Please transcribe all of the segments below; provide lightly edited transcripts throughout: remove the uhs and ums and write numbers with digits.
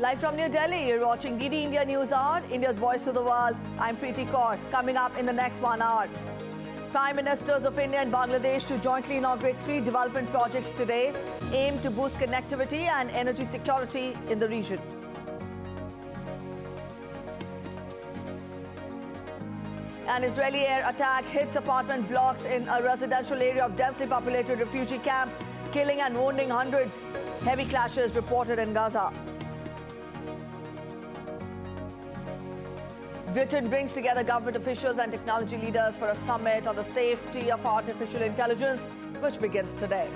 Live from New Delhi, you're watching DD India News Hour, India's voice to the world. I'm Preeti Kaur. Coming up in the next 1 hour, Prime Ministers of India and Bangladesh to jointly inaugurate 3 development projects today, aimed to boost connectivity and energy security in the region. An Israeli air attack hits apartment blocks in a residential area of densely populated refugee camp, killing and wounding hundreds. Heavy clashes reported in Gaza. Britain brings together government officials and technology leaders for a summit on the safety of artificial intelligence, which begins today.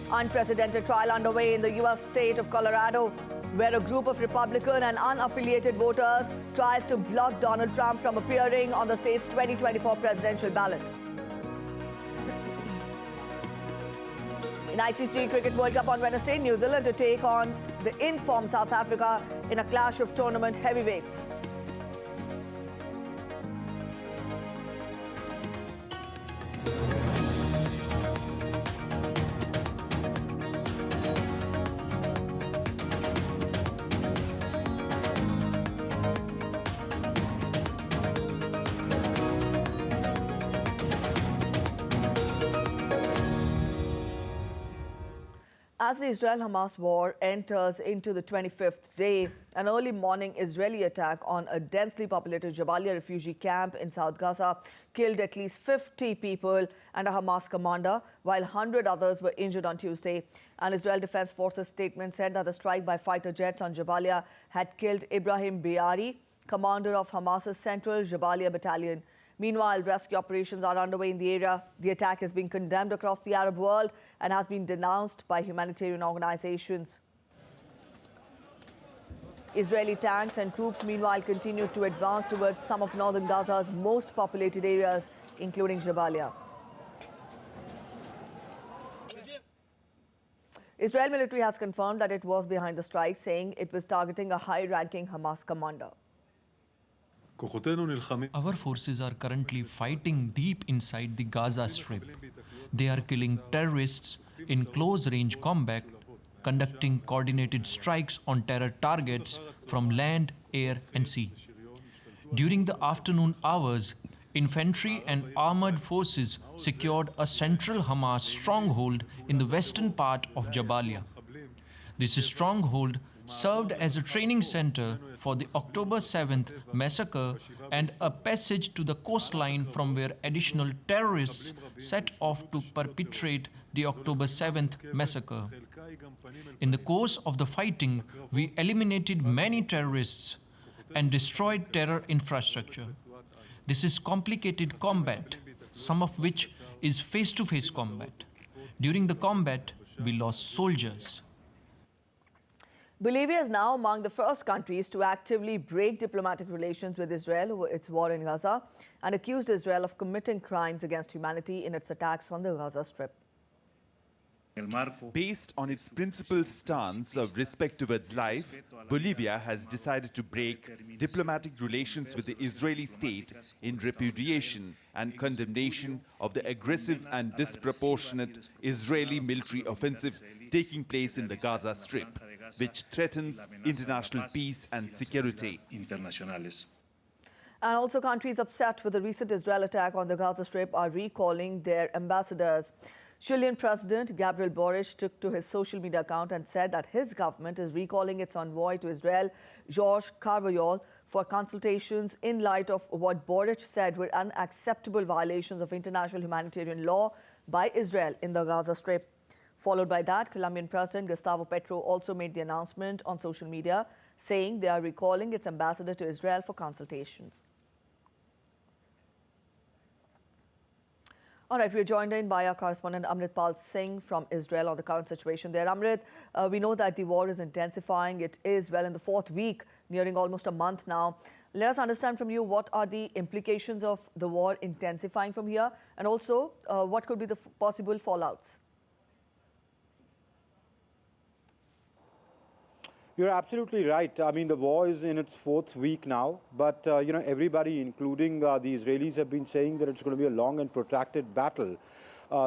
Unprecedented trial underway in the U.S. state of Colorado, where a group of Republican and unaffiliated voters tries to block Donald Trump from appearing on the state's 2024 presidential ballot. In ICC Cricket World Cup on Wednesday, New Zealand to take on the in-form South Africa in a clash of tournament heavyweights. As the Israel-Hamas war enters into the 25th day, an early morning Israeli attack on a densely populated Jabalia refugee camp in South Gaza killed at least 50 people and a Hamas commander, while 100 others were injured on Tuesday. An Israel Defense Forces statement said that the strike by fighter jets on Jabalia had killed Ibrahim Biari, commander of Hamas's Central Jabalia Battalion. Meanwhile, rescue operations are underway in the area. The attack has been condemned across the Arab world and has been denounced by humanitarian organizations. Israeli tanks and troops, meanwhile, continue to advance towards some of northern Gaza's most populated areas, including Jabalia. Israel military has confirmed that it was behind the strike, saying it was targeting a high-ranking Hamas commander. Our forces are currently fighting deep inside the Gaza Strip. They are killing terrorists in close-range combat, conducting coordinated strikes on terror targets from land, air and sea. During the afternoon hours, infantry and armored forces secured a central Hamas stronghold in the western part of Jabalia. This stronghold served as a training center for the October 7th massacre and a passage to the coastline from where additional terrorists set off to perpetrate the October 7th massacre. In the course of the fighting, we eliminated many terrorists and destroyed terror infrastructure. This is complicated combat, some of which is face-to-face combat. During the combat, we lost soldiers. Bolivia is now among the first countries to actively break diplomatic relations with Israel over its war in Gaza and accused Israel of committing crimes against humanity in its attacks on the Gaza Strip. Based on its principled stance of respect towards life, Bolivia has decided to break diplomatic relations with the Israeli state in repudiation and condemnation of the aggressive and disproportionate Israeli military offensive taking place in the Gaza Strip, which threatens international peace and security. And also countries upset with the recent Israel attack on the Gaza Strip are recalling their ambassadors. Chilean President Gabriel Boric took to his social media account and said that his government is recalling its envoy to Israel, Jorge Carvajal, for consultations in light of what Boric said were unacceptable violations of international humanitarian law by Israel in the Gaza Strip. Followed by that, Colombian President Gustavo Petro also made the announcement on social media, saying they are recalling its ambassador to Israel for consultations. All right, we're joined in by our correspondent Amrit Pal Singh from Israel on the current situation there. Amrit, we know that the war is intensifying. It is well in the 4th week, nearing almost a month now. Let us understand from you what are the implications of the war intensifying from here, and also what could be the possible fallouts. You're absolutely right. I mean, the war is in its 4th week now, but, everybody, including the Israelis, have been saying that it's going to be a long and protracted battle.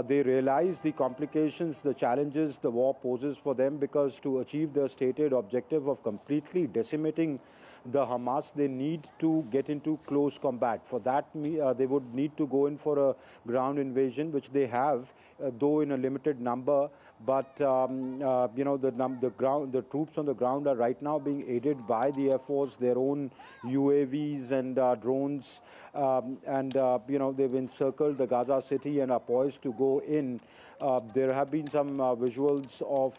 They realize the complications, the challenges the war poses for them, because to achieve their stated objective of completely decimating the Hamas, they need to get into close combat. For that, they would need to go in for a ground invasion, which they have, though in a limited number. But the troops on the ground are right now being aided by the Air Force, their own UAVs and drones, they've encircled the Gaza city and are poised to go in. There have been some visuals of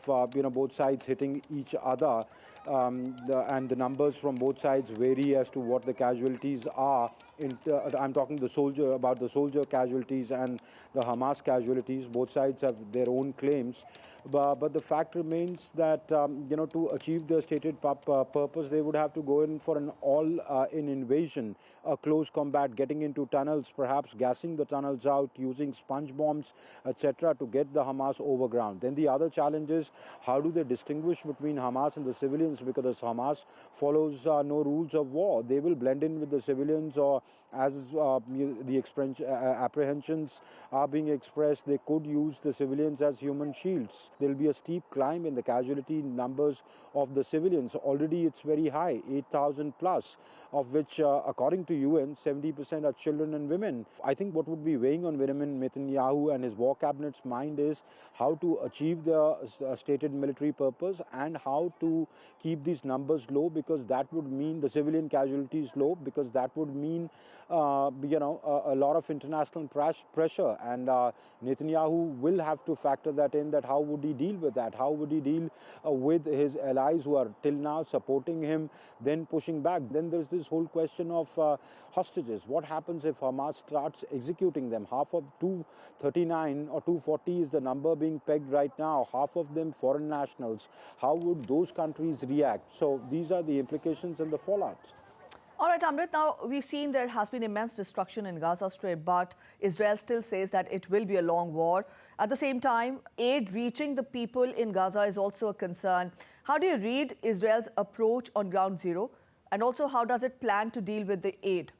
both sides hitting each other. And the numbers from both sides vary as to what the casualties are. I'm talking about the soldier casualties and the Hamas casualties. Both sides have their own claims. But the fact remains that, to achieve their stated purpose, they would have to go in for an all-in invasion, a close combat, getting into tunnels, perhaps gassing the tunnels out, using sponge bombs, etc., to get the Hamas overground. Then the other challenge is, how do they distinguish between Hamas and the civilians? Because Hamas follows no rules of war. They will blend in with the civilians, or as the apprehensions are being expressed, they could use the civilians as human shields. There will be a steep climb in the casualty numbers of the civilians. Already it's very high, 8,000 plus, of which, according to UN, 70% are children and women. I think what would be weighing on Benjamin Netanyahu and his war cabinet's mind is how to achieve the stated military purpose and how to keep these numbers low, because that would mean the civilian casualties low, because that would mean a lot of international pressure, and Netanyahu will have to factor that in. That how would he deal with that? How would he deal with his allies who are till now supporting him, then pushing back? Then there's this whole question of hostages. What happens if Hamas starts executing them? Half of 239 or 240 is the number being pegged right now. Half of them foreign nationals. How would those countries react? So these are the implications and the fallout. All right, Amrit, now we've seen there has been immense destruction in Gaza Strip, but Israel still says that it will be a long war. At the same time, aid reaching the people in Gaza is also a concern. How do you read Israel's approach on ground zero? And also, how does it plan to deal with the aid?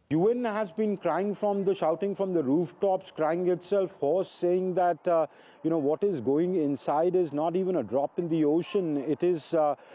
UN has been shouting from the rooftops, crying itself hoarse, saying that what is going inside is not even a drop in the ocean. It is far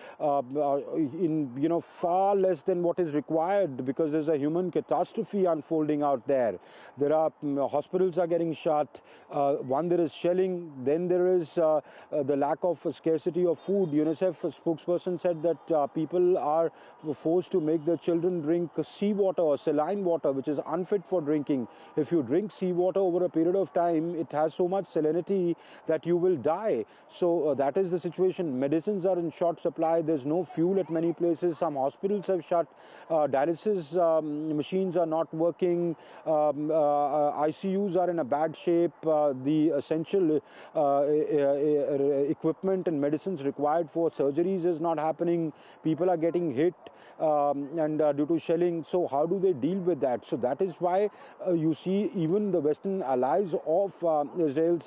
less than what is required, because there's a human catastrophe unfolding out there. There are hospitals are getting shut. There is shelling. Then there is the lack of scarcity of food. UNICEF spokesperson said that people are forced to make their children drink seawater or saline water, which is unfit for drinking. If you drink seawater over a period of time, it has so much salinity that you will die. So that is the situation. Medicines are in short supply. There's no fuel at many places. Some hospitals have shut. Dialysis machines are not working. ICUs are in a bad shape. The essential equipment and medicines required for surgeries is not happening. People are getting hit due to shelling. So how do they deal with that? So that is why you see even the Western allies of Israel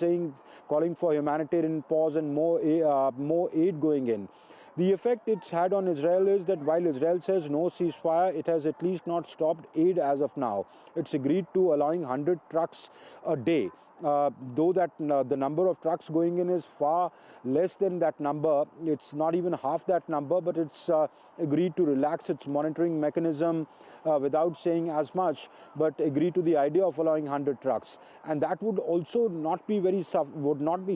calling for humanitarian pause and more aid going in. The effect it's had on Israel is that while Israel says no ceasefire, it has at least not stopped aid as of now. It's agreed to allowing 100 trucks a day. Though that the number of trucks going in is far less than that number, it's not even half that number, but it's agreed to relax its monitoring mechanism without saying as much, but agree to the idea of allowing 100 trucks. And that would also not be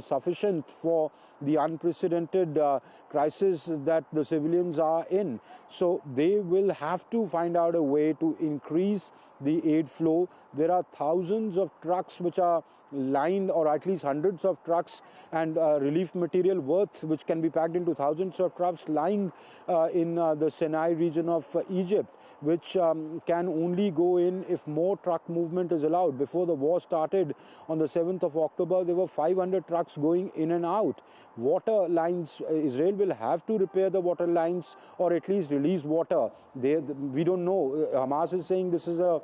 sufficient for the unprecedented crisis that the civilians are in. So they will have to find out a way to increase the aid flow. There are thousands of trucks which are lined, or at least hundreds of trucks and relief material which can be packed into thousands of trucks lying in the Sinai region of Egypt, which can only go in if more truck movement is allowed. Before the war started on the 7th of October, there were 500 trucks going in and out. Water lines, Israel will have to repair the water lines or at least release water. We don't know. Hamas is saying this is a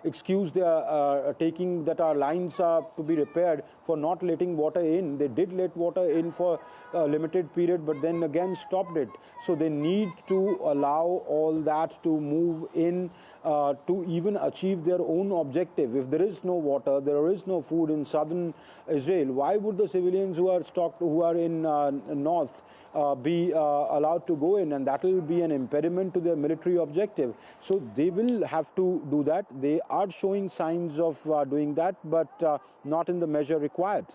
excuse their taking that our lines are to be repaired for not letting water in. They did let water in for a limited period, but then again stopped it. So they need to allow all that to move in to even achieve their own objective. If there is no water, there is no food in southern Israel, why would the civilians who are in north be allowed to go in? And that will be an impediment to their military objective. So they will have to do that. They are showing signs of doing that, but not in the measure required.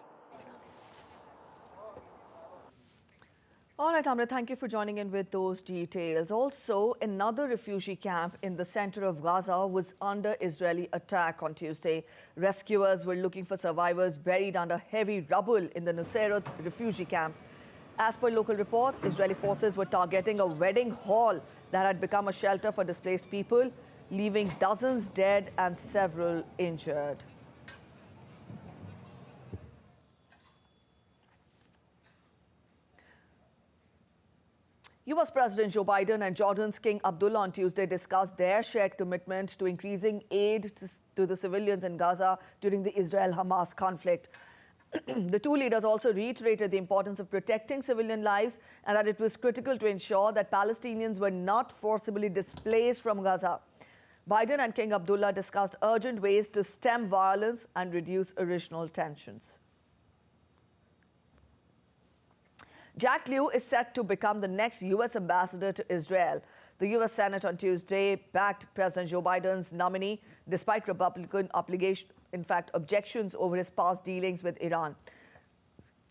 All right, Amrit, thank you for joining in with those details. Also, another refugee camp in the center of Gaza was under Israeli attack on Tuesday. Rescuers were looking for survivors buried under heavy rubble in the Nusayrat refugee camp. As per local reports, Israeli forces were targeting a wedding hall that had become a shelter for displaced people, leaving dozens dead and several injured. US President Joe Biden and Jordan's King Abdullah on Tuesday discussed their shared commitment to increasing aid to the civilians in Gaza during the Israel-Hamas conflict. The two leaders also reiterated the importance of protecting civilian lives and that it was critical to ensure that Palestinians were not forcibly displaced from Gaza. Biden and King Abdullah discussed urgent ways to stem violence and reduce regional tensions. Jack Lew is set to become the next U.S. ambassador to Israel. The U.S. Senate on Tuesday backed President Joe Biden's nominee despite Republican objections over his past dealings with Iran.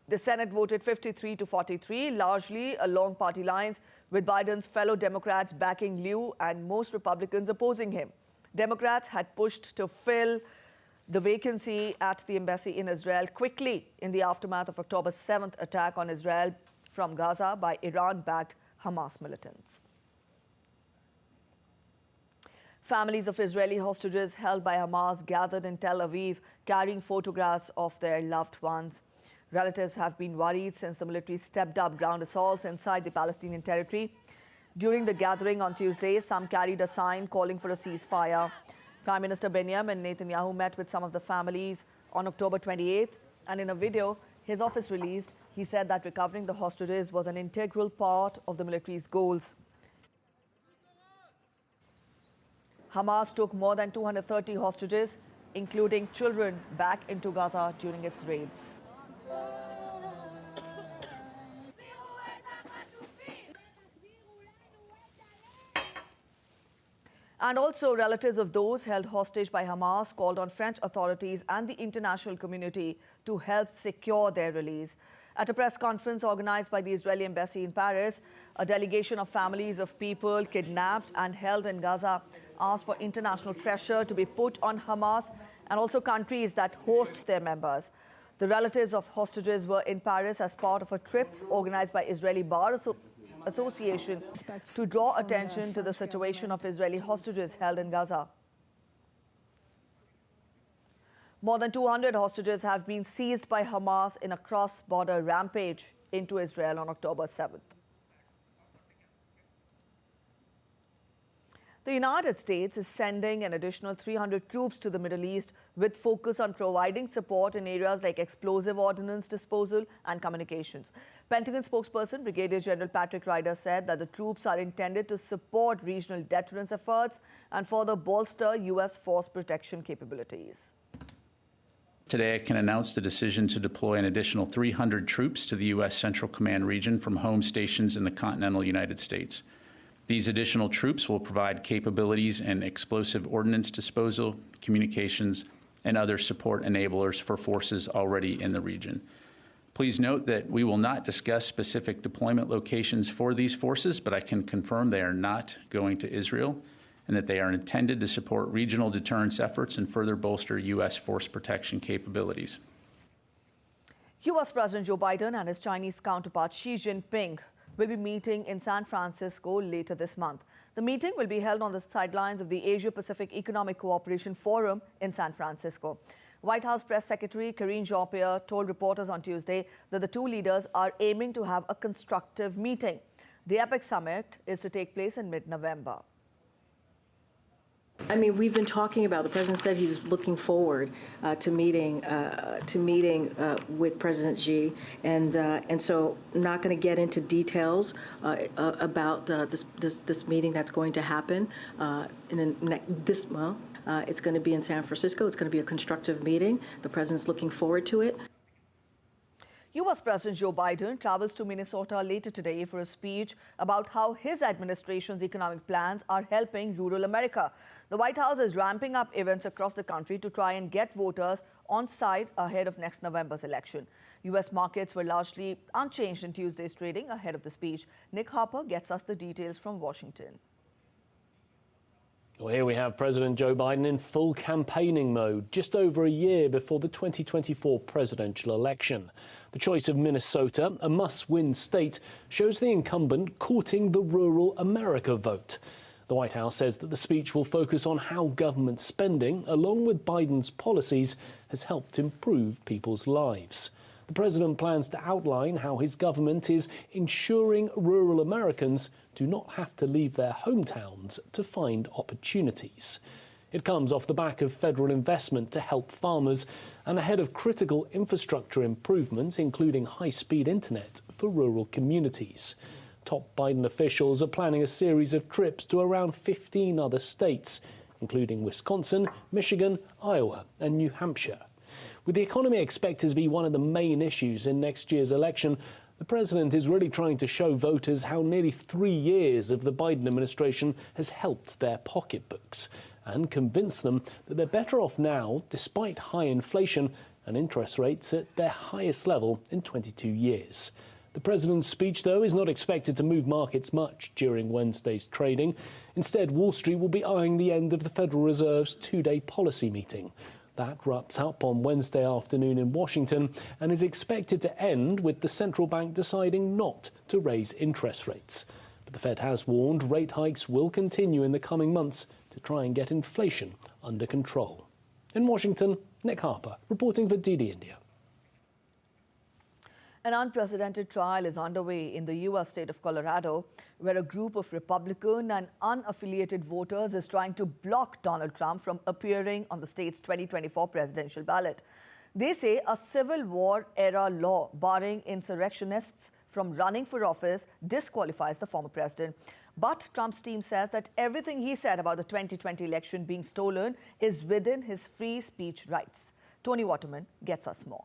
The Senate voted 53 to 43, largely along party lines, with Biden's fellow Democrats backing Lew and most Republicans opposing him. Democrats had pushed to fill the vacancy at the embassy in Israel quickly in the aftermath of October 7th attack on Israel from Gaza by Iran-backed Hamas militants. Families of Israeli hostages held by Hamas gathered in Tel Aviv, carrying photographs of their loved ones. Relatives have been worried since the military stepped up ground assaults inside the Palestinian territory. During the gathering on Tuesday, some carried a sign calling for a ceasefire. Prime Minister Benjamin Netanyahu met with some of the families on October 28th, and in a video his office released, he said that recovering the hostages was an integral part of the military's goals. Hamas took more than 230 hostages, including children, back into Gaza during its raids. And also, relatives of those held hostage by Hamas called on French authorities and the international community to help secure their release. At a press conference organized by the Israeli embassy in Paris, a delegation of families of people kidnapped and held in Gaza asked for international pressure to be put on Hamas and also countries that host their members. The relatives of hostages were in Paris as part of a trip organized by Israeli Bar Association to draw attention to the situation of Israeli hostages held in Gaza. More than 200 hostages have been seized by Hamas in a cross-border rampage into Israel on October 7th. The United States is sending an additional 300 troops to the Middle East with focus on providing support in areas like explosive ordnance disposal and communications. Pentagon spokesperson Brigadier General Patrick Ryder said that the troops are intended to support regional deterrence efforts and further bolster U.S. force protection capabilities. Today, I can announce the decision to deploy an additional 300 troops to the U.S. Central Command region from home stations in the continental United States. These additional troops will provide capabilities in explosive ordnance disposal, communications, and other support enablers for forces already in the region. Please note that we will not discuss specific deployment locations for these forces, but I can confirm they are not going to Israel and that they are intended to support regional deterrence efforts and further bolster U.S. force protection capabilities. U.S. President Joe Biden and his Chinese counterpart Xi Jinping will be meeting in San Francisco later this month. The meeting will be held on the sidelines of the Asia-Pacific Economic Cooperation Forum in San Francisco. White House Press Secretary Karine Jean-Pierre told reporters on Tuesday that the two leaders are aiming to have a constructive meeting. The APEC summit is to take place in mid-November. I mean, we've been talking about, the president said he's looking forward to meeting with President Xi, and so not going to get into details about this meeting that's going to happen this month. It's going to be in San Francisco. It's going to be a constructive meeting. The president's looking forward to it. U.S. President Joe Biden travels to Minnesota later today for a speech about how his administration's economic plans are helping rural America. The White House is ramping up events across the country to try and get voters on side ahead of next November's election. U.S. markets were largely unchanged in Tuesday's trading ahead of the speech. Nick Harper gets us the details from Washington. Well, here we have President Joe Biden in full campaigning mode, just over a year before the 2024 presidential election. The choice of Minnesota, a must-win state, shows the incumbent courting the rural America vote. The White House says that the speech will focus on how government spending, along with Biden's policies, has helped improve people's lives. The president plans to outline how his government is ensuring rural Americans do not have to leave their hometowns to find opportunities. It comes off the back of federal investment to help farmers and ahead of critical infrastructure improvements, including high-speed internet for rural communities. Top Biden officials are planning a series of trips to around 15 other states, including Wisconsin, Michigan, Iowa, and New Hampshire. With the economy expected to be one of the main issues in next year's election, the president is really trying to show voters how nearly 3 years of the Biden administration has helped their pocketbooks and convince them that they're better off now, despite high inflation and interest rates at their highest level in 22 years. The president's speech, though, is not expected to move markets much during Wednesday's trading. Instead, Wall Street will be eyeing the end of the Federal Reserve's two-day policy meeting. That wraps up on Wednesday afternoon in Washington and is expected to end with the central bank deciding not to raise interest rates. But the Fed has warned rate hikes will continue in the coming months to try and get inflation under control. In Washington, Nick Harper, reporting for DD India. An unprecedented trial is underway in the U.S. state of Colorado, where a group of Republican and unaffiliated voters is trying to block Donald Trump from appearing on the state's 2024 presidential ballot. They say a Civil War-era law barring insurrectionists from running for office disqualifies the former president. But Trump's team says that everything he said about the 2020 election being stolen is within his free speech rights. Tony Waterman gets us more.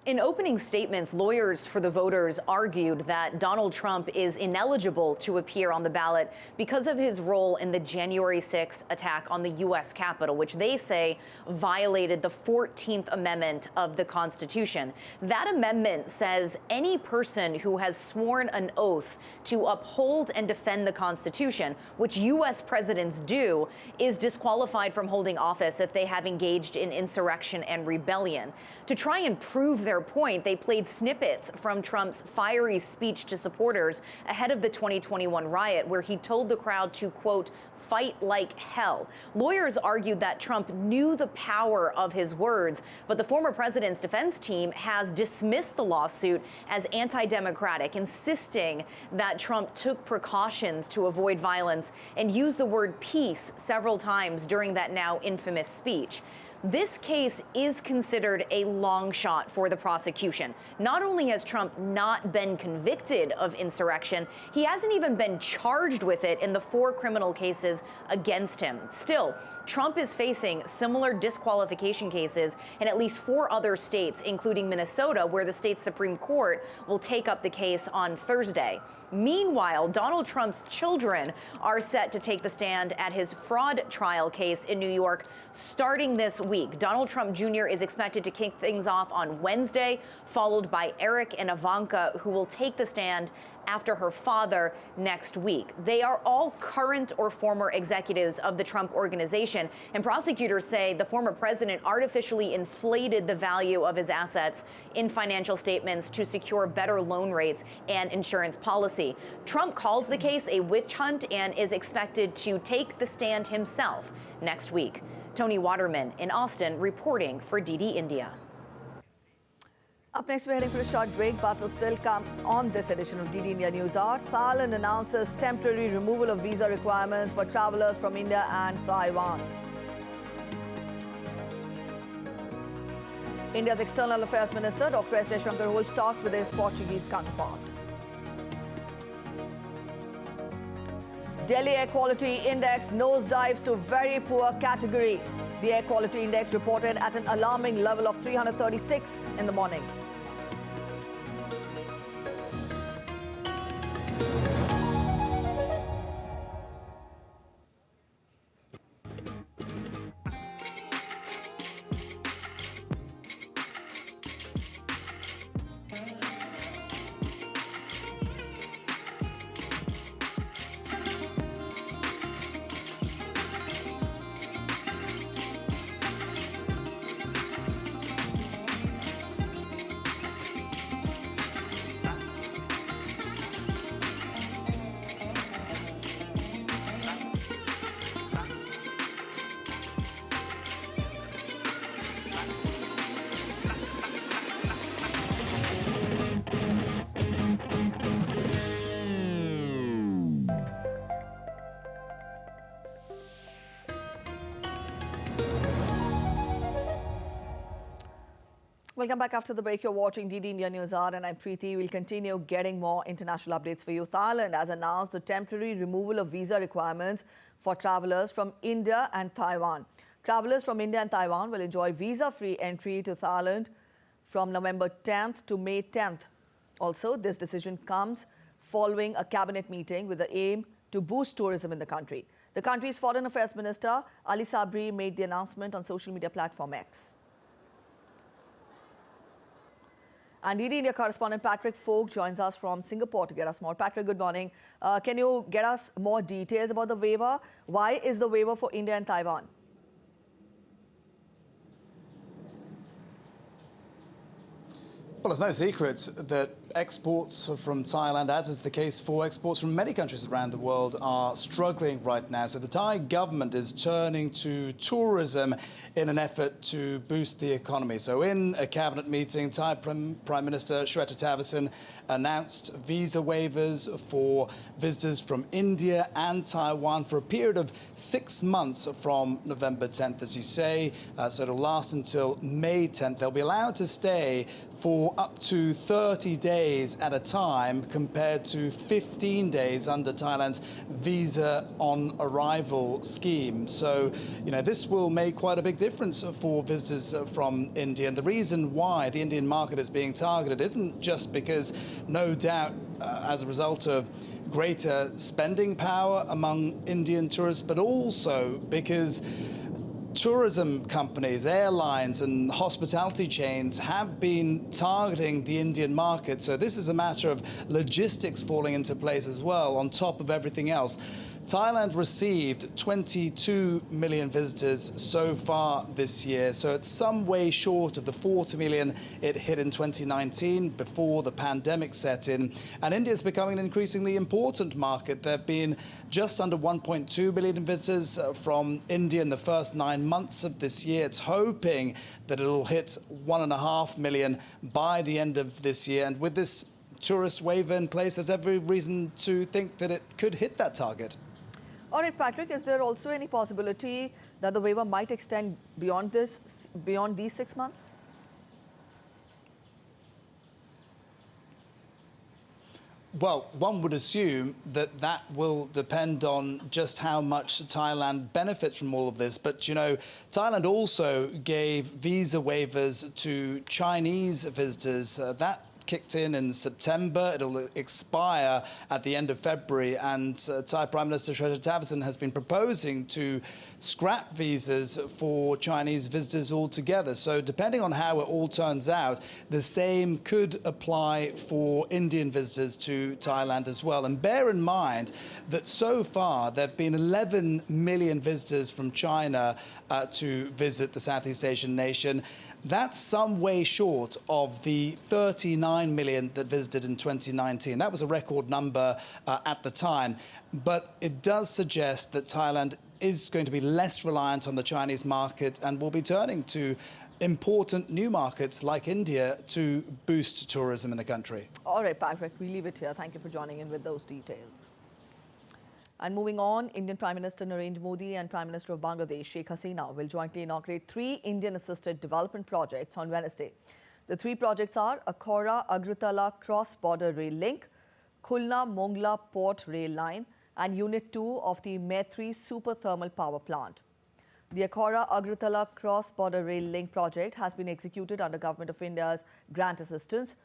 In opening statements, lawyers for the voters argued that Donald Trump is ineligible to appear on the ballot because of his role in the January 6th attack on the U.S. Capitol, which they say violated the 14th Amendment of the Constitution. That amendment says any person who has sworn an oath to uphold and defend the Constitution, which U.S. presidents do, is disqualified from holding office if they have engaged in insurrection and rebellion. To try and prove their point, they played snippets from Trump's fiery speech to supporters ahead of the 2021 riot, where he told the crowd to, quote, fight like hell. Lawyers argued that Trump knew the power of his words, but the former president's defense team has dismissed the lawsuit as anti-democratic, insisting that Trump took precautions to avoid violence and used the word peace several times during that now infamous speech. This case is considered a long shot for the prosecution. Not only has Trump not been convicted of insurrection, he hasn't even been charged with it in the 4 criminal cases against him. Still, Trump is facing similar disqualification cases in at least 4 other states, including Minnesota, where the state's Supreme Court will take up the case on Thursday. Meanwhile, Donald Trump's children are set to take the stand at his fraud trial case in New York starting this week. Donald Trump Jr. is expected to kick things off on Wednesday, followed by Eric and Ivanka, who will take the stand after her father next week. They are all current or former executives of the Trump Organization, and prosecutors say the former president artificially inflated the value of his assets in financial statements to secure better loan rates and insurance policy. Trump calls the case a witch hunt and is expected to take the stand himself next week. Tony Waterman in Austin reporting for DD India. Up next, we're heading for a short break, but will still come on this edition of DD India News Hour. Thailand announces temporary removal of visa requirements for travellers from India and Taiwan. India's External Affairs Minister, Dr. S. Jaishankar, holds talks with his Portuguese counterpart. Delhi Air Quality Index nosedives to very poor category. The Air Quality Index reported at an alarming level of 336 in the morning. Welcome back after the break. You're watching DD India News Hour and I'm Preeti. We'll continue getting more international updates for you. Thailand has announced the temporary removal of visa requirements for travellers from India and Taiwan. Travellers from India and Taiwan will enjoy visa-free entry to Thailand from November 10th to May 10th. Also, this decision comes following a cabinet meeting with the aim to boost tourism in the country. The country's Foreign Affairs Minister, Ali Sabri, made the announcement on social media platform X. And DD India correspondent Patrick Folk joins us from Singapore to get us more. Patrick, good morning. Can you get us more details about the waiver? Why is the waiver for India and Taiwan? Well, it's no secret that exports from Thailand, as is the case for exports from many countries around the world, are struggling right now. So the Thai government is turning to tourism in an effort to boost the economy. So in a cabinet meeting, Thai Prime Minister Sri Lanka announced visa waivers for visitors from India and Taiwan for a period of 6 months from November 10th, as you say. So it'll last until May 10th. They'll be allowed to stay for up to 30 days at a time compared to 15 days under Thailand's visa on arrival scheme. So, this will make quite a big difference for visitors from India. And the reason why the Indian market is being targeted isn't just because, no doubt, as a result of greater spending power among Indian tourists, but also because tourism companies, airlines and hospitality chains have been targeting the Indian market. So this is a matter of logistics falling into place as well, on top of everything else. Thailand received 22 million visitors so far this year, so it's some way short of the 40 million it hit in 2019 before the pandemic set in. And India is becoming an increasingly important market. There have been just under 1.2 million visitors from India in the first 9 months of this year. It's hoping that it'll hit 1.5 million by the end of this year. And with this tourist waiver in place, there's every reason to think that it could hit that target. All right, Patrick, is there also any possibility that the waiver might extend beyond these 6 months? Well, one would assume that that will depend on just how much Thailand benefits from all of this. But, Thailand also gave visa waivers to Chinese visitors. That kicked in September. It'll expire at the end of February. And Thai Prime Minister Sri Lanka has been proposing to scrap visas for Chinese visitors altogether. So depending on how it all turns out, the same could apply for Indian visitors to Thailand as well. And bear in mind that so far there have been 11 million visitors from China to visit the Southeast Asian nation. That's some way short of the 39 million that visited in 2019. That was a record number at the time. But it does suggest that Thailand is going to be less reliant on the Chinese market and will be turning to important new markets like India to boost tourism in the country. All right, Patrick, we leave it here. Thank you for joining in with those details. And moving on, Indian Prime Minister Narendra Modi and Prime Minister of Bangladesh, Sheikh Hasina, will jointly inaugurate 3 Indian-assisted development projects on Wednesday. The 3 projects are Akhora-Agratala cross-border rail link, Khulna-Mongla port rail line, and Unit 2 of the Maitri super thermal power plant. The Akhora-Agratala cross-border rail link project has been executed under Government of India's grant assistance.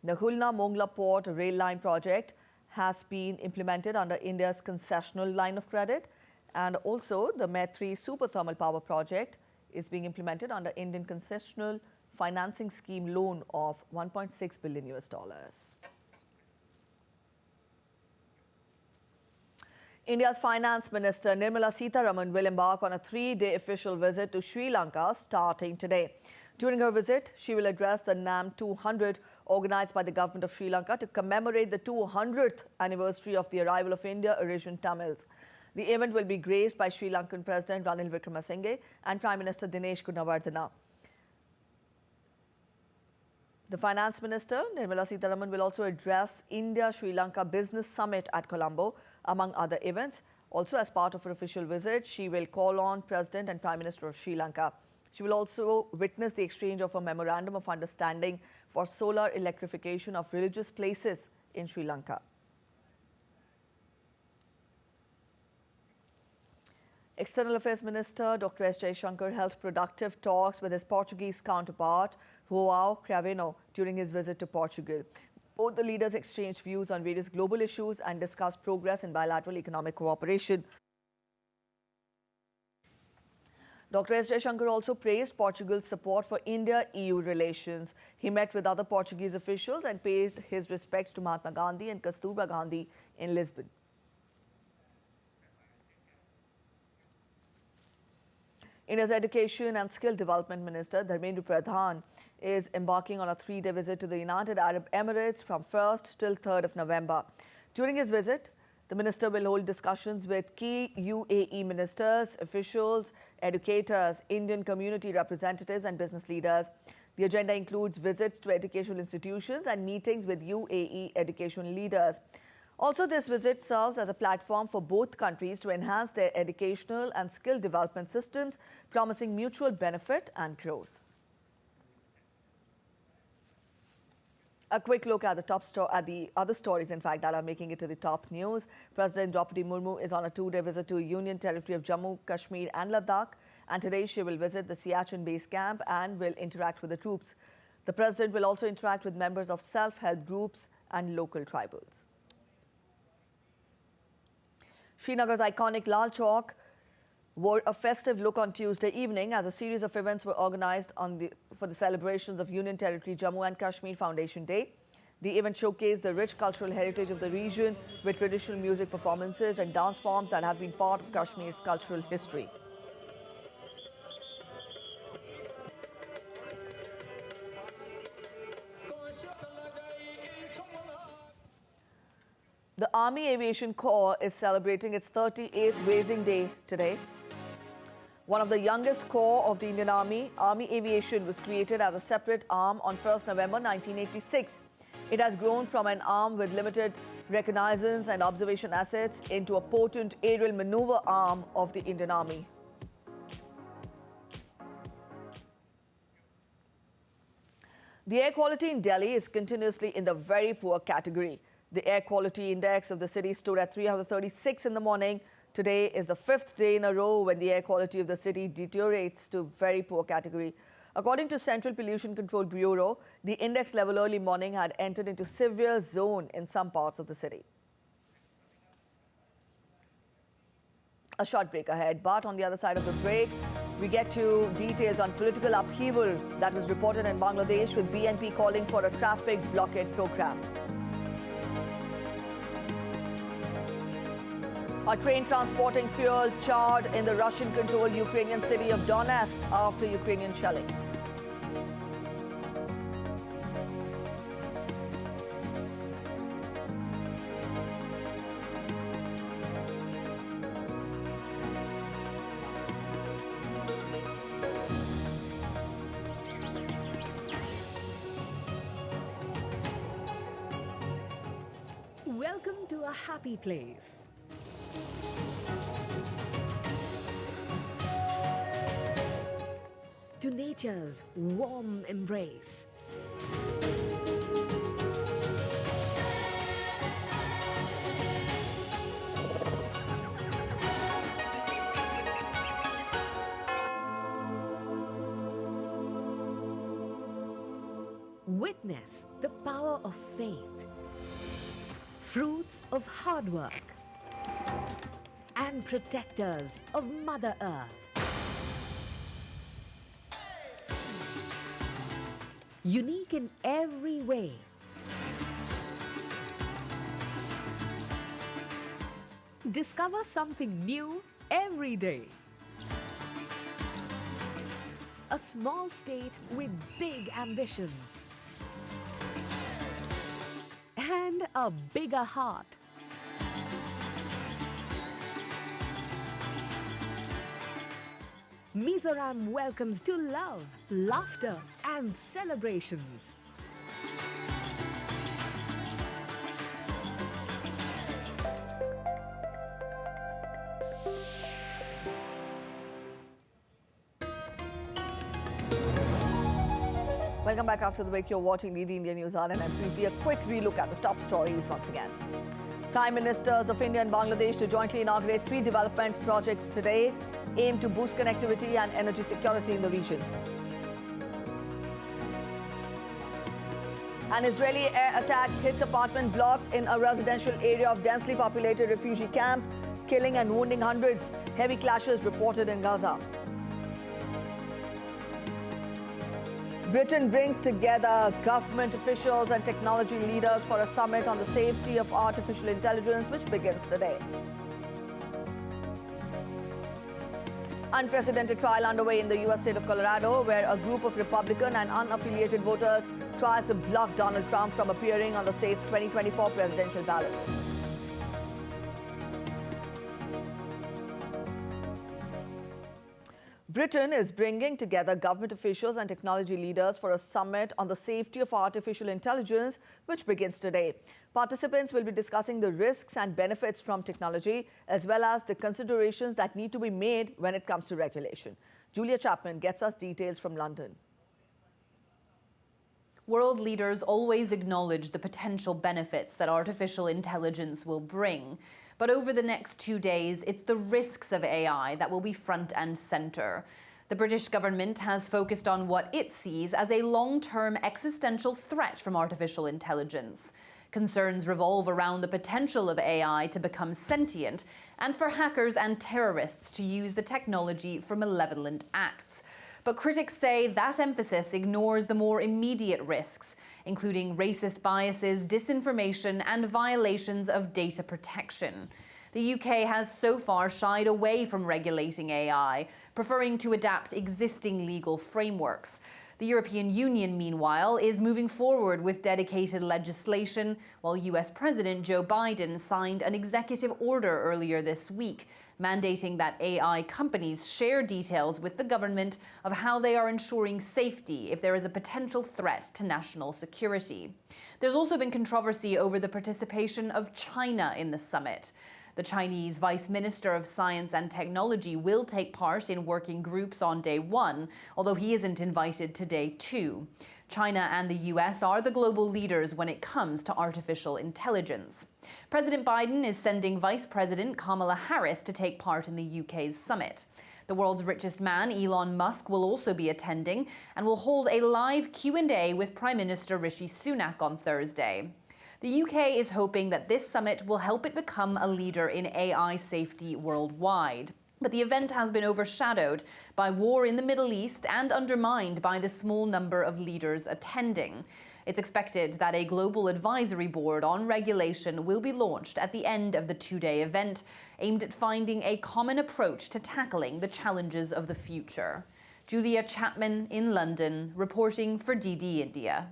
The Khulna-Mongla port rail line project has been implemented under India's concessional line of credit, and also the Maitri super thermal power project is being implemented under Indian concessional financing scheme loan of $1.6 billion. India's Finance Minister Nirmala Sitharaman will embark on a 3-day official visit to Sri Lanka starting today. During her visit, she will address the NAM 200 organized by the government of Sri Lanka to commemorate the 200th anniversary of the arrival of Indo-Eurasian Tamils. The event will be graced by Sri Lankan President Ranil Wickremesinghe and Prime Minister Dinesh Gunawardena. The Finance Minister, Nirmala Sitharaman, will also address India-Sri Lanka Business Summit at Colombo, among other events. Also, as part of her official visit, she will call on President and Prime Minister of Sri Lanka. She will also witness the exchange of a memorandum of understanding for solar electrification of religious places in Sri Lanka. External Affairs Minister Dr. S. Jaishankar held productive talks with his Portuguese counterpart, João Craveno, during his visit to Portugal. Both the leaders exchanged views on various global issues and discussed progress in bilateral economic cooperation. Dr. S. Jaishankar also praised Portugal's support for India-EU relations. He met with other Portuguese officials and paid his respects to Mahatma Gandhi and Kasturba Gandhi in Lisbon. India's Education and Skill Development Minister Dharmendra Pradhan is embarking on a 3-day visit to the United Arab Emirates from 1st till 3rd of November. During his visit, the minister will hold discussions with key UAE ministers, officials, educators, Indian community representatives and business leaders. The agenda includes visits to educational institutions and meetings with UAE education leaders. Also, this visit serves as a platform for both countries to enhance their educational and skill development systems, promising mutual benefit and growth. A quick look at the other stories, in fact, that are making it to the top news. President Draupadi Murmu is on a 2-day visit to Union Territory of Jammu, Kashmir and Ladakh, and today she will visit the Siachen base camp and will interact with the troops. The president will also interact with members of self-help groups and local tribals. Srinagar's iconic Lal Chowk wore a festive look on Tuesday evening as a series of events were organized for the celebrations of Union Territory Jammu and Kashmir Foundation Day. The event showcased the rich cultural heritage of the region with traditional music performances and dance forms that have been part of Kashmir's cultural history. The Army Aviation Corps is celebrating its 38th Raising Day today. One of the youngest corps of the Indian Army, Army Aviation was created as a separate arm on 1st November 1986. It has grown from an arm with limited reconnaissance and observation assets into a potent aerial maneuver arm of the Indian Army. The air quality in Delhi is continuously in the very poor category. The air quality index of the city stood at 336 in the morning. Today is the 5th day in a row when the air quality of the city deteriorates to very poor category. According to Central Pollution Control Bureau, the index level early morning had entered into severe zone in some parts of the city. A short break ahead, but on the other side of the break, we get to details on political upheaval that was reported in Bangladesh with BNP calling for a traffic blockade program. A train transporting fuel charred in the Russian-controlled Ukrainian city of Donetsk after Ukrainian shelling. happy place. To nature's warm embrace. Witness the power of faith, fruits of hard work, and protectors of Mother Earth. Unique in every way. Discover something new every day. A small state with big ambitions. And a bigger heart. Mizoram welcomes to love, laughter, and celebrations. Welcome back after the break. You're watching the India News Hour, and I'm Preeti. A quick relook at the top stories once again. Prime Ministers of India and Bangladesh to jointly inaugurate 3 development projects today, aimed to boost connectivity and energy security in the region. An Israeli air attack hits apartment blocks in a residential area of densely populated refugee camp, killing and wounding hundreds. Heavy clashes reported in Gaza. Britain brings together government officials and technology leaders for a summit on the safety of artificial intelligence, which begins today. Unprecedented trial underway in the U.S. state of Colorado, where a group of Republican and unaffiliated voters tries to block Donald Trump from appearing on the state's 2024 presidential ballot. Britain is bringing together government officials and technology leaders for a summit on the safety of artificial intelligence, which begins today. Participants will be discussing the risks and benefits from technology, as well as the considerations that need to be made when it comes to regulation. Julia Chapman gets us details from London. World leaders always acknowledge the potential benefits that artificial intelligence will bring. But over the next 2 days, it's the risks of AI that will be front and center. The British government has focused on what it sees as a long-term existential threat from artificial intelligence. Concerns revolve around the potential of AI to become sentient and for hackers and terrorists to use the technology for malevolent acts. But critics say that emphasis ignores the more immediate risks, including racist biases, disinformation, and violations of data protection. The UK has so far shied away from regulating AI, preferring to adapt existing legal frameworks. The European Union, meanwhile, is moving forward with dedicated legislation, while US President Joe Biden signed an executive order earlier this week, mandating that AI companies share details with the government of how they are ensuring safety if there is a potential threat to national security. There's also been controversy over the participation of China in the summit. The Chinese Vice Minister of Science and Technology will take part in working groups on day 1, although he isn't invited to day 2. China and the US are the global leaders when it comes to artificial intelligence. President Biden is sending Vice President Kamala Harris to take part in the UK's summit. The world's richest man, Elon Musk, will also be attending and will hold a live Q&A with Prime Minister Rishi Sunak on Thursday. The UK is hoping that this summit will help it become a leader in AI safety worldwide. But the event has been overshadowed by war in the Middle East and undermined by the small number of leaders attending. It's expected that a global advisory board on regulation will be launched at the end of the 2-day event, aimed at finding a common approach to tackling the challenges of the future. Julia Chapman in London, reporting for DD India.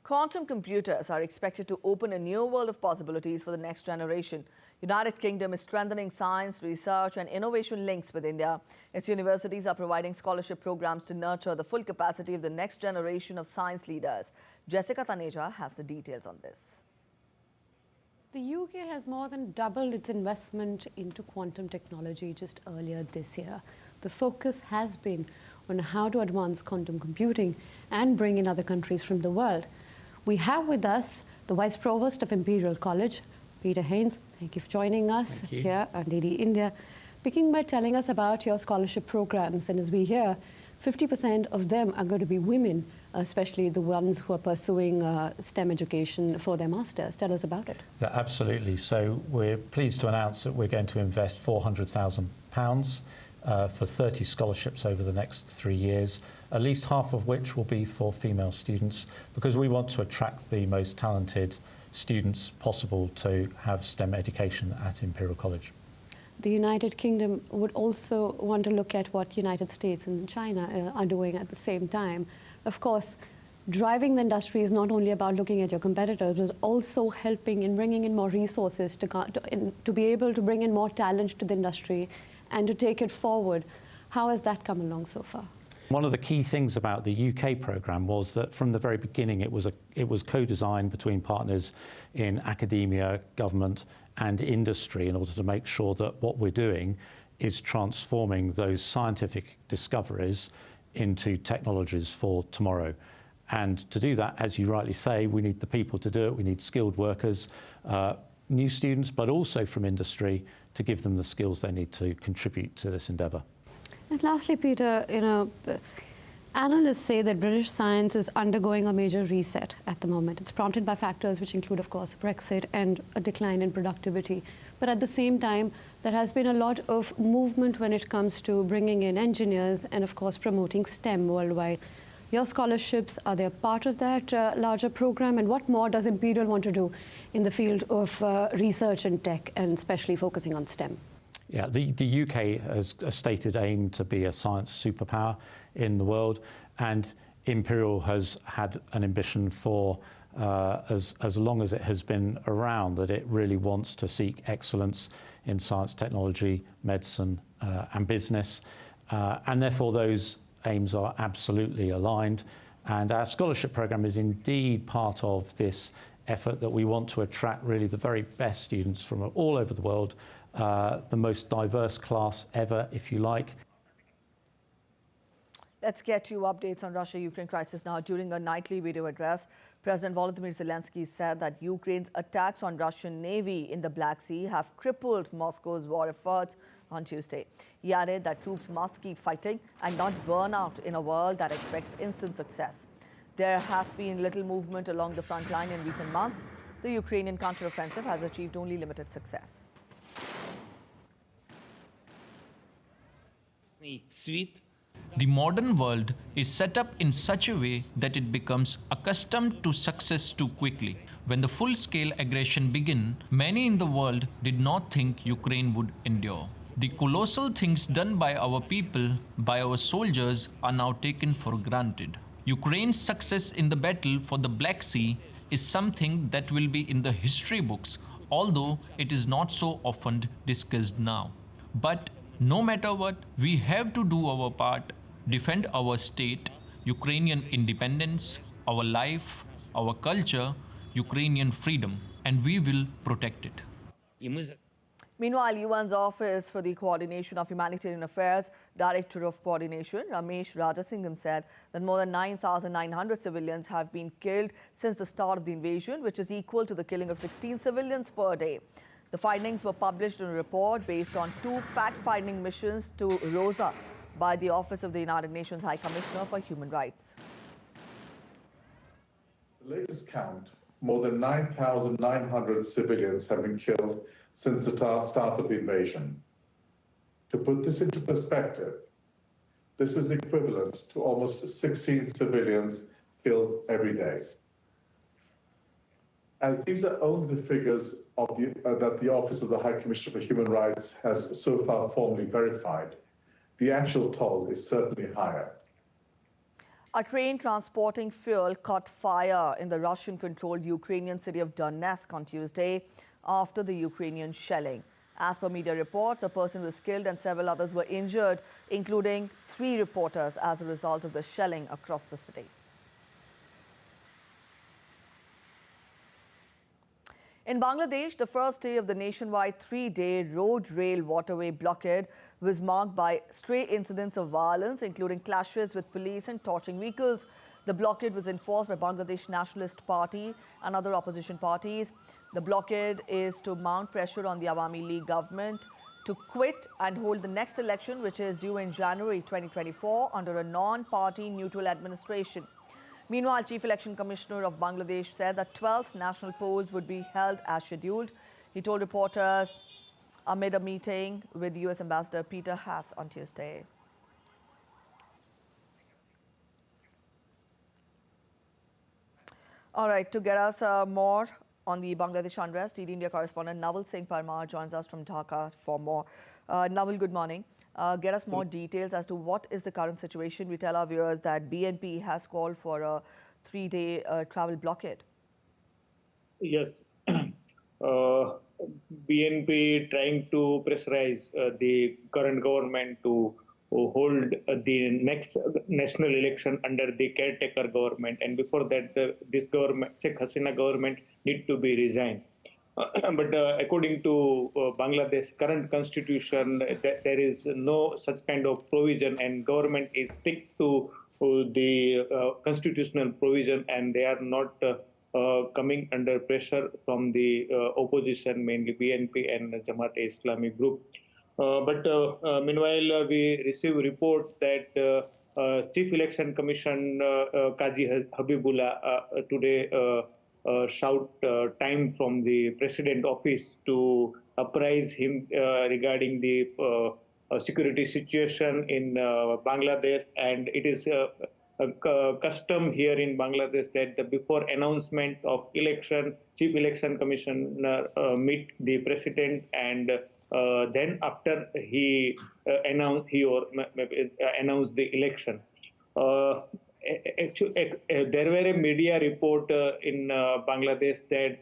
Quantum computers are expected to open a new world of possibilities for the next generation. United Kingdom is strengthening science, research and innovation links with India. Its universities are providing scholarship programs to nurture the full capacity of the next generation of science leaders. Jessica Taneja has the details on this. The UK has more than doubled its investment into quantum technology just earlier this year. The focus has been on how to advance quantum computing and bring in other countries from the world. We have with us the Vice Provost of Imperial College, Peter Haynes. Thank you for joining us here on DD India. Begin by telling us about your scholarship programs. And as we hear, 50% of them are going to be women, especially the ones who are pursuing STEM education for their masters. Tell us about it. Yeah, absolutely. So we're pleased to announce that we're going to invest £400,000 for 30 scholarships over the next 3 years, at least half of which will be for female students, because we want to attract the most talented students possible to have STEM education at Imperial College. The United Kingdom would also want to look at what United States and China are doing at the same time. Of course, driving the industry is not only about looking at your competitors, but also helping in bringing in more resources to be able to bring in more talent to the industry and to take it forward. How has that come along so far? One of the key things about the UK programme was that from the very beginning it was co-designed between partners in academia, government and industry in order to make sure that what we're doing is transforming those scientific discoveries into technologies for tomorrow. And to do that, as you rightly say, we need the people to do it. We need skilled workers, new students, but also from industry to give them the skills they need to contribute to this endeavour. And lastly, Peter, analysts say that British science is undergoing a major reset at the moment. It's prompted by factors which include, of course, Brexit and a decline in productivity. But at the same time, there has been a lot of movement when it comes to bringing in engineers and, of course, promoting STEM worldwide. Your scholarships, are they a part of that larger program? And what more does Imperial want to do in the field of research and tech, and especially focusing on STEM? Yeah, the UK has a stated aim to be a science superpower in the world, and Imperial has had an ambition for as long as it has been around, that it really wants to seek excellence in science, technology, medicine and business, and therefore those aims are absolutely aligned, and our scholarship programme is indeed part of this effort that we want to attract really the very best students from all over the world, the most diverse class ever, if you like. Let's get to updates on Russia-Ukraine crisis now. During a nightly video address, President Volodymyr Zelensky said that Ukraine's attacks on Russian Navy in the Black Sea have crippled Moscow's war efforts on Tuesday. He added that troops must keep fighting and not burn out in a world that expects instant success. There has been little movement along the front line in recent months. The Ukrainian counteroffensive has achieved only limited success. The modern world is set up in such a way that it becomes accustomed to success too quickly. When the full-scale aggression began, many in the world did not think Ukraine would endure. The colossal things done by our people, by our soldiers, are now taken for granted. Ukraine's success in the battle for the Black Sea is something that will be in the history books, although it is not so often discussed now. But no matter what, we have to do our part, defend our state, Ukrainian independence, our life, our culture, Ukrainian freedom, and we will protect it. Meanwhile, UN's Office for the Coordination of Humanitarian Affairs Director of Coordination, Ramesh Rajasingham, said that more than 9,900 civilians have been killed since the start of the invasion, which is equal to the killing of 16 civilians per day. The findings were published in a report based on 2 fact-finding missions to Rosa by the Office of the United Nations High Commissioner for Human Rights. The latest count, more than 9,900 civilians have been killed since the start of the invasion. To put this into perspective, this is equivalent to almost 16 civilians killed every day. As these are only the figures of that the Office of the High Commissioner for Human Rights has so far formally verified, the actual toll is certainly higher. A train transporting fuel caught fire in the Russian-controlled Ukrainian city of Donetsk on Tuesday after the Ukrainian shelling. As per media reports, a person was killed and several others were injured, including 3 reporters as a result of the shelling across the city. In Bangladesh, the first day of the nationwide three-day road-rail waterway blockade was marked by stray incidents of violence, including clashes with police and torching vehicles. The blockade was enforced by Bangladesh Nationalist Party and other opposition parties. The blockade is to mount pressure on the Awami League government to quit and hold the next election, which is due in January 2024 under a non-party neutral administration. Meanwhile, Chief Election Commissioner of Bangladesh said that 12th national polls would be held as scheduled. He told reporters amid a meeting with US Ambassador Peter Haas on Tuesday. All right, to get us more on the Bangladesh unrest, DD India correspondent Naval Singh Parmar joins us from Dhaka for more. Naval, good morning. Get us more details as to what is the current situation. We tell our viewers that BNP has called for a three-day travel blockade. Yes. BNP trying to pressurize the current government to hold the next national election under the caretaker government. And before that, this government, Sheikh Hasina government, need to be resigned. But according to Bangladesh current constitution, there is no such kind of provision, and government is stick to the constitutional provision, and they are not coming under pressure from the opposition, mainly BNP and Jamaat-e-Islami group. But meanwhile, we receive report that Chief Election Commission Qazi Habibullah today shout time from the President office to apprise him regarding the security situation in Bangladesh. And it is a custom here in Bangladesh that before announcement of election, Chief Election Commissioner meet the President, and then after he announce the election. There were a media report in Bangladesh that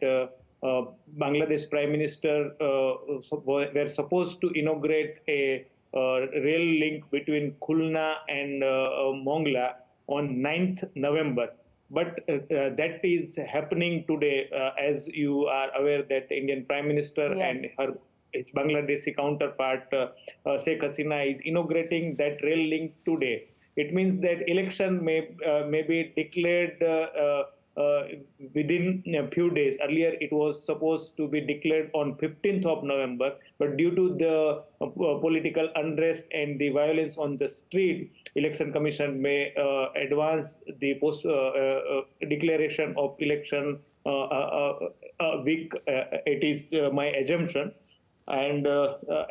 Bangladesh Prime Minister were supposed to inaugurate a rail link between Khulna and Mongla on 9th November. But that is happening today, as you are aware that Indian Prime Minister and her Bangladeshi counterpart Sheikh Hasina is inaugurating that rail link today. It means that election may be declared within a few days. Earlier, it was supposed to be declared on 15th of November, but due to the political unrest and the violence on the street, Election Commission may advance the declaration of election a week. It is my assumption. And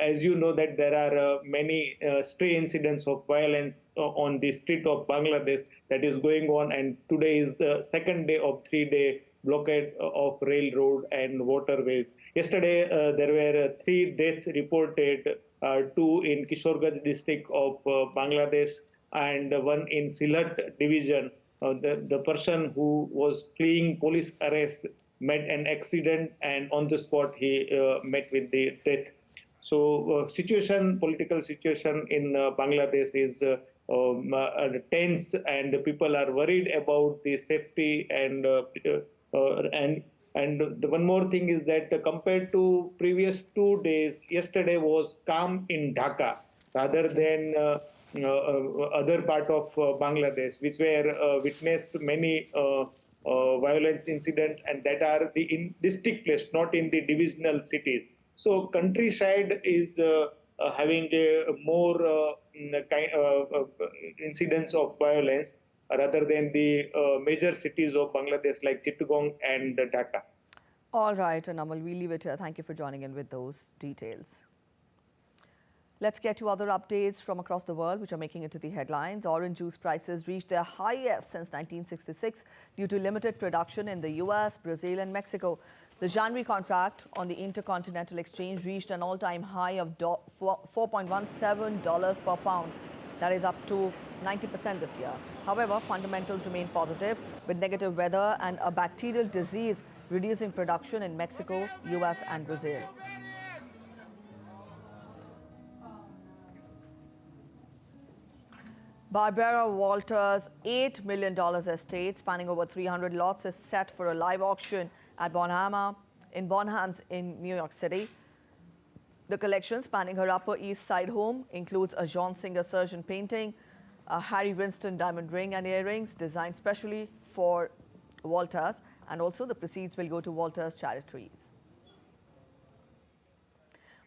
as you know that there are many stray incidents of violence on the street of Bangladesh that is going on, and today is the second day of three-day blockade of railroad and waterways. Yesterday there were 3 deaths reported, 2 in Kishoreganj district of Bangladesh and 1 in Sylhet division. The person who was fleeing police arrest met an accident, and on the spot he met with the death. So political situation in Bangladesh is tense, and the people are worried about the safety. And the one more thing is that compared to previous 2 days, yesterday was calm in Dhaka rather than other part of Bangladesh, which were witnessed many violence incident, and that are in district place, not in the divisional cities. So countryside is having more incidents of violence rather than the major cities of Bangladesh like Chittagong and Dhaka. All right, Namal, we leave it here. Thank you for joining in with those details. Let's get to other updates from across the world which are making it to the headlines. Orange juice prices reached their highest since 1966 due to limited production in the US, Brazil and Mexico. The January contract on the Intercontinental Exchange reached an all-time high of $4.17 per pound. That is up to 90% this year. However, fundamentals remain positive, with negative weather and a bacterial disease reducing production in Mexico, US and Brazil. Barbara Walters' $8 million estate spanning over 300 lots is set for a live auction at Bonhama. in Bonhams in New York City. The collection, spanning her Upper East Side home, includes a John Singer Sargent painting, a Harry Winston diamond ring and earrings designed specially for Walters, and also the proceeds will go to Walters charities.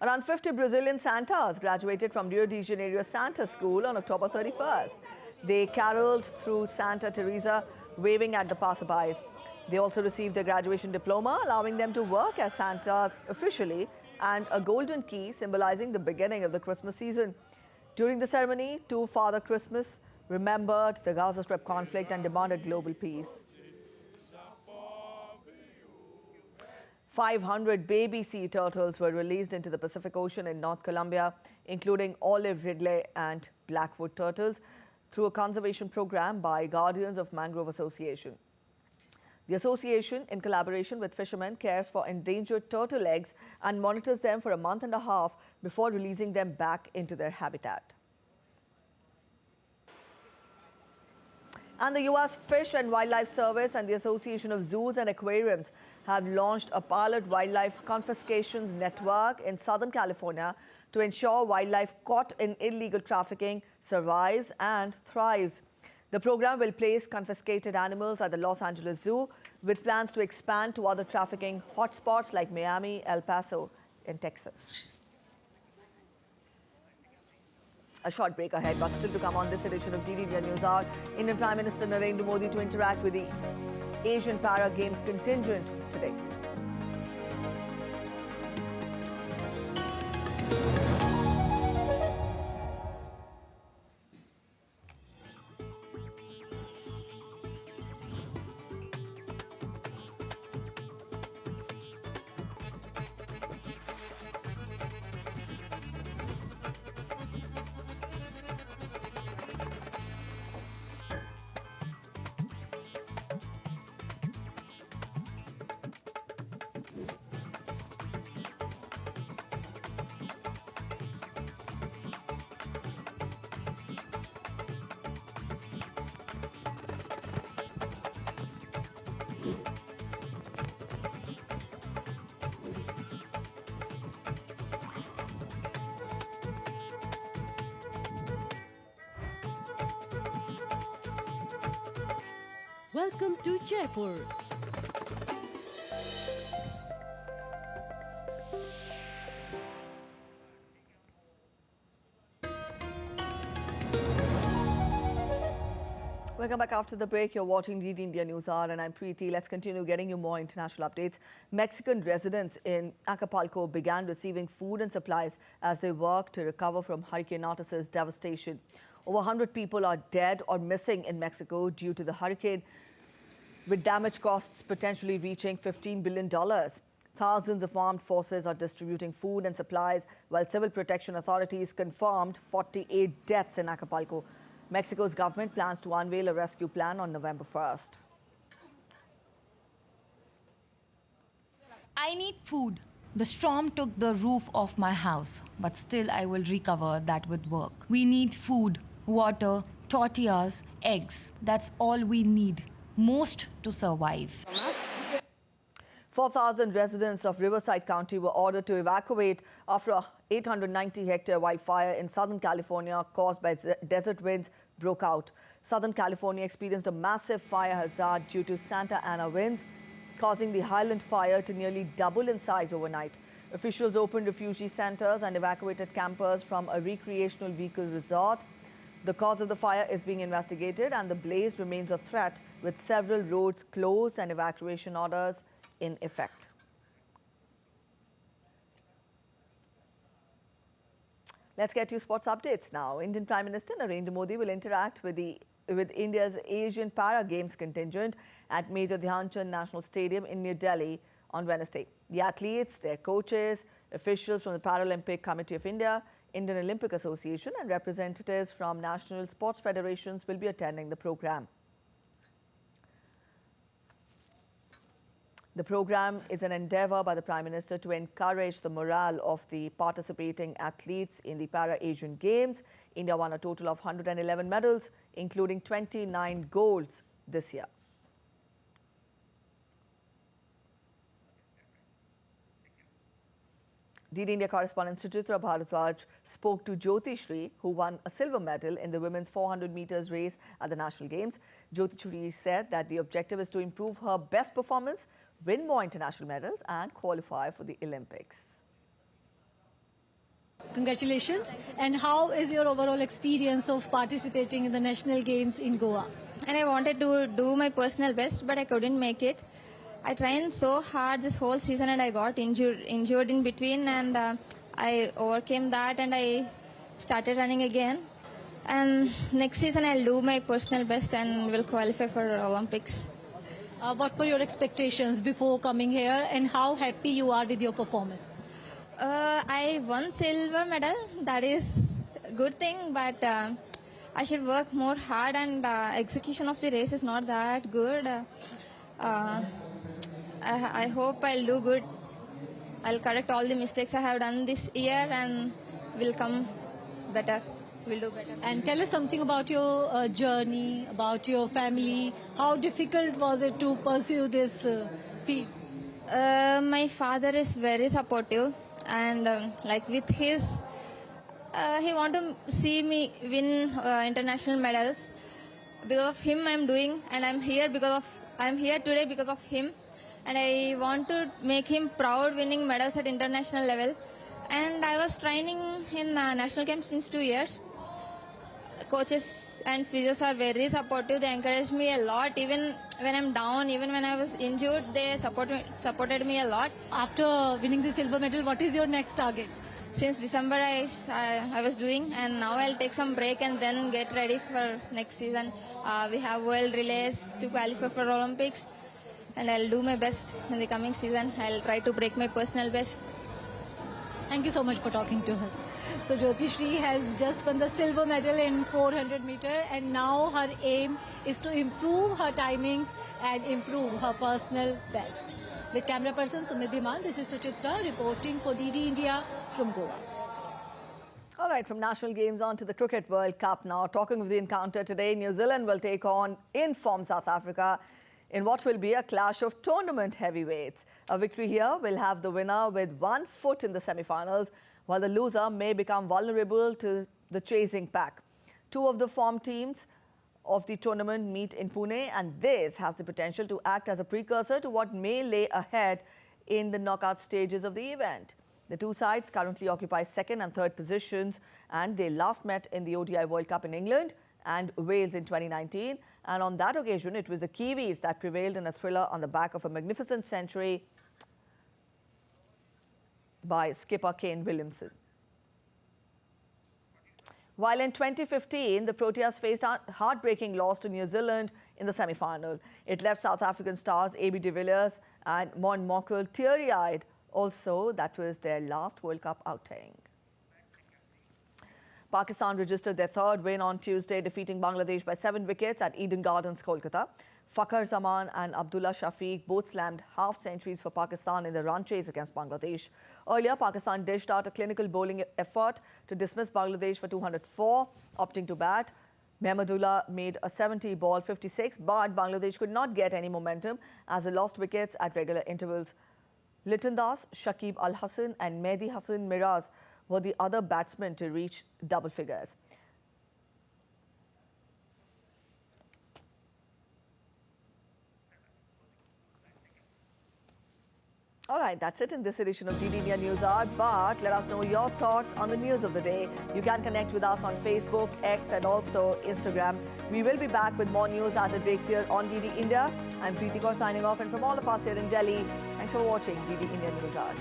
Around 50 Brazilian Santas graduated from Rio de Janeiro Santa School on October 31st. They caroled through Santa Teresa, waving at the passerbys. They also received their graduation diploma, allowing them to work as Santas officially, and a golden key symbolizing the beginning of the Christmas season. During the ceremony, Father Christmas remembered the Gaza Strip conflict and demanded global peace. 500 baby sea turtles were released into the Pacific Ocean in North Colombia, including olive ridley and blackwood turtles, through a conservation program by Guardians of Mangrove Association. The association, in collaboration with fishermen, cares for endangered turtle eggs and monitors them for a month and a half before releasing them back into their habitat. And the U.S. Fish and Wildlife Service and the Association of Zoos and Aquariums have launched a pilot wildlife confiscations network in Southern California to ensure wildlife caught in illegal trafficking survives and thrives. The program will place confiscated animals at the Los Angeles Zoo, with plans to expand to other trafficking hotspots like Miami, El Paso, and Texas. A short break ahead, but still to come on this edition of DD India News Hour. Indian Prime Minister Narendra Modi to interact with the Asian Para Games contingent today. Welcome to Jaipur. Welcome back after the break. You're watching DD India News Hour and I'm Preeti. Let's continue getting you more international updates. Mexican residents in Acapulco began receiving food and supplies as they work to recover from Hurricane Otis's devastation. Over 100 people are dead or missing in Mexico due to the hurricane, with damage costs potentially reaching $15 billion. Thousands of armed forces are distributing food and supplies, while civil protection authorities confirmed 48 deaths in Acapulco. Mexico's government plans to unveil a rescue plan on November 1st. I need food. The storm took the roof off my house, but still I will recover that with work. We need food, water, tortillas, eggs. That's all we need, most to survive. 4,000 residents of Riverside County were ordered to evacuate after a 890-hectare wildfire in Southern California caused by desert winds broke out. Southern California experienced a massive fire hazard due to Santa Ana winds, causing the Highland fire to nearly double in size overnight. Officials opened refugee centers and evacuated campers from a recreational vehicle resort. The cause of the fire is being investigated and the blaze remains a threat, with several roads closed and evacuation orders in effect. Let's get you sports updates now. Indian Prime Minister Narendra Modi will interact with India's Asian Para Games contingent at Major Dhyan Chand National Stadium in New Delhi on Wednesday. The athletes, their coaches, officials from the Paralympic Committee of India, Indian Olympic Association and representatives from national sports federations will be attending the program. The program is an endeavour by the Prime Minister to encourage the morale of the participating athletes in the Para-Asian Games. India won a total of 111 medals, including 29 golds this year. DD India correspondent Suchitra Bharadwaj spoke to Jyoti Shri, who won a silver medal in the women's 400 meters race at the National Games. Jyoti Shri said that the objective is to improve her best performance, win more international medals and qualify for the Olympics. Congratulations. And how is your overall experience of participating in the National Games in Goa? And I wanted to do my personal best, but I couldn't make it. I trained so hard this whole season and I got injured in between, and I overcame that and I started running again. And next season I'll do my personal best and will qualify for Olympics. What were your expectations before coming here, and how happy you are with your performance? I won silver medal. That is a good thing, but I should work more hard, and execution of the race is not that good. I hope I'll do good. I'll correct all the mistakes I have done this year and will come better. We'll do better. And tell us something about your journey, about your family. How difficult was it to pursue this field? My father is very supportive, and like with his, he want to see me win international medals. Because of him, I'm doing, and I'm here today because of him. And I want to make him proud, winning medals at international level. And I was training in national camp since 2 years. Coaches and physios are very supportive. They encourage me a lot. Even when I'm down, even when I was injured, they supported me a lot. After winning the silver medal, what is your next target? Since December I was doing, and now I'll take some break and then get ready for next season. We have world relays to qualify for Olympics, and I'll do my best in the coming season. I'll try to break my personal best. Thank you so much for talking to us. So Jyoti Shri has just won the silver medal in 400 meter, and now her aim is to improve her timings and improve her personal best. With camera person Sumit Dhimal, this is Suchitra reporting for DD India from Goa. All right, from National Games on to the Cricket World Cup now. Talking of the encounter today, New Zealand will take on in-form South Africa in what will be a clash of tournament heavyweights. A victory here will have the winner with 1 foot in the semi-finals, while the loser may become vulnerable to the chasing pack. Two of the form teams of the tournament meet in Pune, and this has the potential to act as a precursor to what may lay ahead in the knockout stages of the event. The two sides currently occupy second and third positions, and they last met in the ODI World Cup in England and Wales in 2019. And on that occasion, it was the Kiwis that prevailed in a thriller on the back of a magnificent century by skipper Kane Williamson. While in 2015, the Proteas faced a heartbreaking loss to New Zealand in the semi-final. It left South African stars A.B. de Villiers and Mon Mokel teary-eyed. Also, that was their last World Cup outing. Pakistan registered their third win on Tuesday, defeating Bangladesh by 7 wickets at Eden Gardens, Kolkata. Fakhar Zaman and Abdullah Shafiq both slammed half-centuries for Pakistan in the run chase against Bangladesh. Earlier, Pakistan dished out a clinical bowling effort to dismiss Bangladesh for 204, opting to bat. Mehmudullah made a 70-ball 56, but Bangladesh could not get any momentum as they lost wickets at regular intervals. Liton Das, Shakib Al Hassan and Mehdi Hassan Miraz were the other batsmen to reach double figures. All right, that's it in this edition of DD India News Hour. But let us know your thoughts on the news of the day. You can connect with us on Facebook, X, and also Instagram. We will be back with more news as it breaks here on DD India. I'm Preeti Kaur signing off, and from all of us here in Delhi, thanks for watching DD India News Hour.